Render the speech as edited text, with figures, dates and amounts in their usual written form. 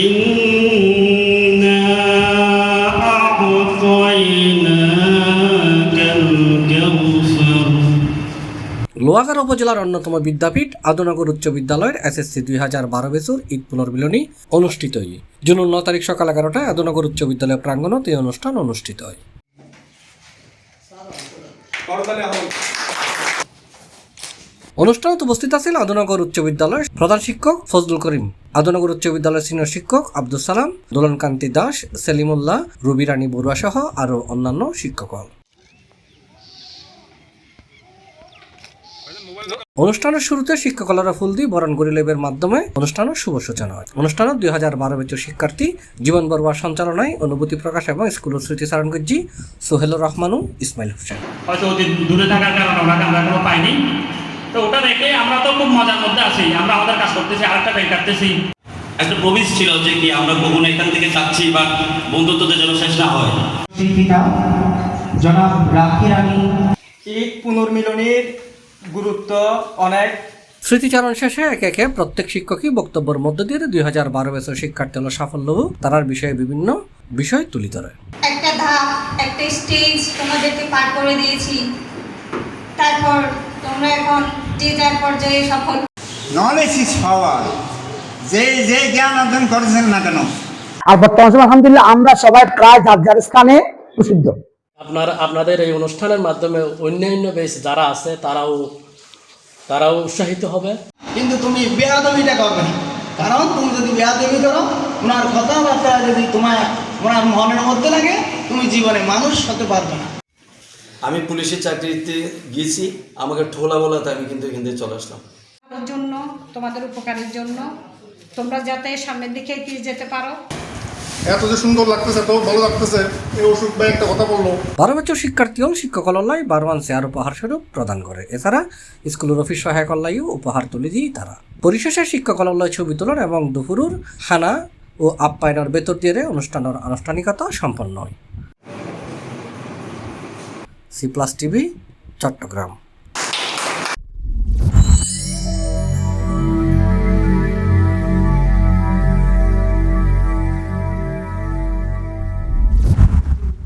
إنا أعطيناك الكوثر। লোহাগাড়া উপজেলার অন্যতম বিদ্যাপীঠ আদনগর উচ্চ বিদ্যালয়ের SSC 2012 ব্যাচের ঈদ পুনর্মিলনী অনুষ্ঠিত হয়। জুন 9 তারিখ সকাল 11টায় আদনগর উচ্চ বিদ্যালয় প্রাঙ্গণে এই অনুষ্ঠান অনুষ্ঠিত হয়। অনুষ্ঠানে উপস্থিত আছেন আদনগর উচ্চ বিদ্যালয়ের প্রধান শিক্ষক ফজলুল করিম, আদনগর উচ্চ বিদ্যালয়ের সিনিয়র শিক্ষক আব্দুল সালাম, দোলনকান্তি দাস, সেলিমুল্লাহ, রুবি রানী বড়ুয়া সহ আরও অন্যান্য শিক্ষকগণ। অনুষ্ঠানের শুরুতে শিক্ষকরা ফুল দিয়ে বরণ গরিলেবের মাধ্যমে অনুষ্ঠানের শুভ সূচনা হয়। অনুষ্ঠানে 2012 ব্যাচের শিক্ষার্থী জীবন বড়ুয়ার সঞ্চালনায় অনুভূতি প্রকাশ এবং স্কুলের স্মৃতিচারণ করছি সোহেলুর রহমানু ইসমাইল হোসেন। হয়তো দূরে থাকার কারণে আমরা কোনো পাইনি, তো ওটা দেখে আমরা তো খুব মজার মধ্যে আছি, আমরা আমাদের কাজ করতেছি, আরেকটা ব্যাংক কাটতেছি। একটা প্রমিস ছিল যে কি আমরা কখনো এখান থেকে চাচ্ছি বা বন্ধুত্বদের যেন শেষ না হয়। শিক্ষিকা জনাব রাখি রানী, ঈদ পুনর্মিলনীর গুরুত্ব অনেক। স্মৃতিচারণ শেষে একে একে প্রত্যেক শিক্ষকই বক্তব্যের মধ্য দিয়ে 2012 ব্যাচের শিক্ষার্থী হল সাফল্য তারার বিষয়ে বিভিন্ন বিষয় তুলে ধরে। একটা ধাপ, একটা স্টেজ তোমাদেরকে পার করে দিয়েছি, তারপর তোমরা এখন যে যার পর্যায়ে সফল। নলেজ ইজ পাওয়ার, যে জ্ঞান অর্জন করেছেন না কেন। আর বর্তমান সময় আলহামদুলিল্লাহ আমরা সবাই প্রায় যার যার স্থানে প্রসিদ্ধ। আপনাদের এই অনুষ্ঠানের মাধ্যমে অন্যান্য বেশ যারা আছে তারাও উৎসাহিত হবে। কিন্তু তুমি বেয়াদবিটা করবে না, কারণ তুমি যদি বেয়াদবি করো, ওনার কথাবার্তা যদি ওনার মনের মধ্যে লাগে, তুমি জীবনে মানুষ হতে পারবে না। আমি পুলিশের চাকরিতে গিয়েছি, আমাকে ঠোলা বলাতে আমি কিন্তু এখান থেকে চলে আসলাম। জন্য তোমাদের উপকারের জন্য তোমরা যাতে সামনের দিকে এগিয়ে যেতে পারো। এত যে সুন্দর লাগতেছে, এত ভালো লাগতেছে। এই ওষুধ ভাই একটা কথা বললো, 12 বছর শিক্ষার্থী হল শিক্ষকলয় 12 চেয়ার উপহার স্বরূপ প্রদান করে। এছাড়া স্কুলের অফিস সহায়কলয়ও উপহার তুলে দিয়ে তারা পরিশেষে শিক্ষকলয় ছবি তোলার এবং দুপুরের খানা ও আপ্যায়নের বেতর দিয়ে অনুষ্ঠানের আনুষ্ঠানিকতা সম্পন্ন হয়। C+ TV, Chittagong.